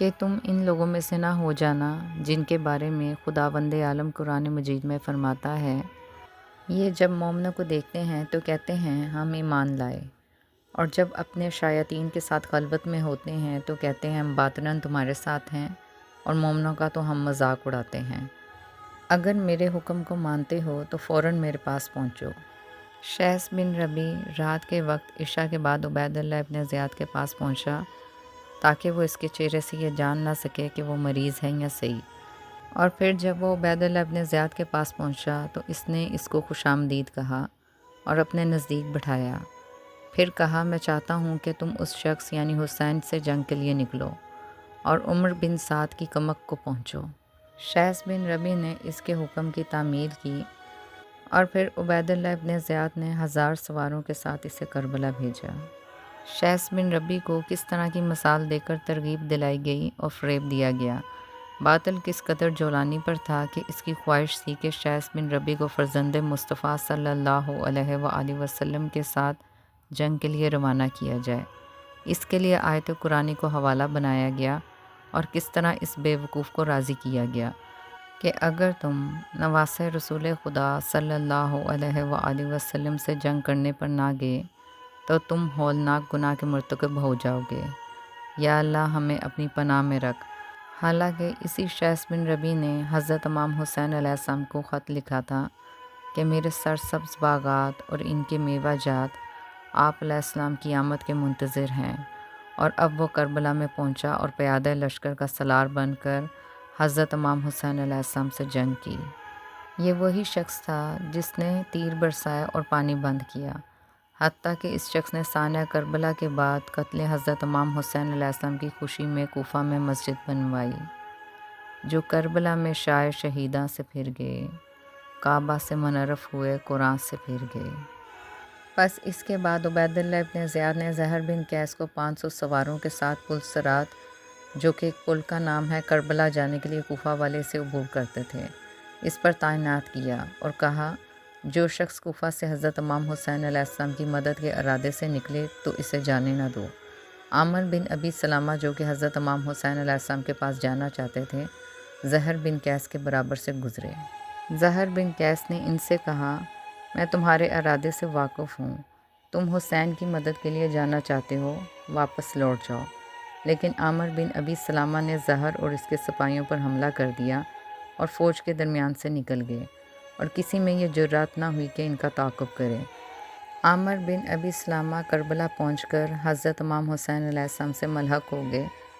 کہ تم ان لوگوں میں سے نہ ہو جانا جن کے بارے میں خداوند عالم قرآن مجید میں فرماتا ہے، یہ جب مومنوں کو دیکھتے ہیں تو کہتے ہیں ہم ایمان لائے، اور جب اپنے شیاطین کے ساتھ خلوت میں ہوتے ہیں تو کہتے ہیں ہم باطناً تمہارے ساتھ ہیں، اور مومنوں کا تو ہم مذاق اڑاتے ہیں۔ اگر میرے حکم کو مانتے ہو تو فوراً میرے پاس پہنچو۔ شیث بن ربی رات کے وقت عشاء کے بعد عبید اللہ ابن زیاد کے پاس پہنچا تاکہ وہ اس کے چہرے سے یہ جان نہ سکے کہ وہ مریض ہے یا صحیح، اور پھر جب وہ عبید اللہ ابن زیاد کے پاس پہنچا تو اس نے اس کو خوش آمدید کہا اور اپنے نزدیک بٹھایا۔ پھر کہا میں چاہتا ہوں کہ تم اس شخص یعنی حسین سے جنگ کے لیے نکلو اور عمر بن سعد کی کمک کو پہنچو۔ شیث بن ربی نے اس کے حکم کی تعمیل کی اور پھر عبید اللہ ابن زیاد نے 1000 سواروں کے ساتھ اسے کربلا بھیجا۔ شیث بن ربی کو کس طرح کی مثال دے کر ترغیب دلائی گئی اور فریب دیا گیا۔ باطل کس قدر جولانی پر تھا کہ اس کی خواہش تھی کہ شیث بن ربی کو فرزند مصطفیٰ صلی اللہ علیہ وآلہ وسلم کے ساتھ جنگ کے لیے روانہ کیا جائے۔ اس کے لیے آیت قرآنی کو حوالہ بنایا گیا اور کس طرح اس بے وقوف کو راضی کیا گیا کہ اگر تم نواسہ رسول خدا صلی اللہ علیہ وآلہ وسلم سے جنگ کرنے پر نہ گئے تو تم ہولناک گناہ کے مرتکب ہو جاؤ گے، یا اللہ ہمیں اپنی پناہ میں رکھ۔ حالانکہ اسی شیث بن ربی نے حضرت امام حسین علیہ السلام کو خط لکھا تھا کہ میرے سرسبز باغات اور ان کے میوہ جات آپ علیہ السلام کی آمد کے منتظر ہیں، اور اب وہ کربلا میں پہنچا اور پیادہ لشکر کا سالار بن کر حضرت امام حسین علیہ السلام سے جنگ کی۔ یہ وہی شخص تھا جس نے تیر برسایا اور پانی بند کیا، حتیٰ کہ اس شخص نے ثانیہ کربلا کے بعد قتل حضرت امام حسین علیہ السلام کی خوشی میں کوفہ میں مسجد بنوائی۔ جو کربلا میں شائع شہیداں سے پھر گئے، کعبہ سے منحرف ہوئے، قرآن سے پھر گئے۔ پس اس کے بعد عبید اللہ ابن زیاد نے زہر بن قیس کو 500 سواروں کے ساتھ پل صراط، جو کہ ایک پل کا نام ہے، کربلا جانے کے لیے کوفہ والے سے عبور کرتے تھے، اس پر تعینات کیا اور کہا جو شخص کوفہ سے حضرت امام حسین علیہ السلام کی مدد کے ارادے سے نکلے تو اسے جانے نہ دو۔ عامر بن ابی سلمہ جو کہ حضرت امام حسین علیہ السلام کے پاس جانا چاہتے تھے، زہر بن قیس کے برابر سے گزرے۔ زہر بن قیس نے ان سے کہا میں تمہارے ارادے سے واقف ہوں، تم حسین کی مدد کے لیے جانا چاہتے ہو، واپس لوٹ جاؤ۔ لیکن عامر بن ابی سلمہ نے زہر اور اس کے سپاہیوں پر حملہ کر دیا اور فوج کے درمیان سے نکل گئے، اور کسی میں یہ جرات نہ ہوئی کہ ان کا تعاقب کرے۔ عامر بن ابی سلمہ کربلا پہنچ کر حضرت امام حسین علیہ السلام سے ملحق ہو گئے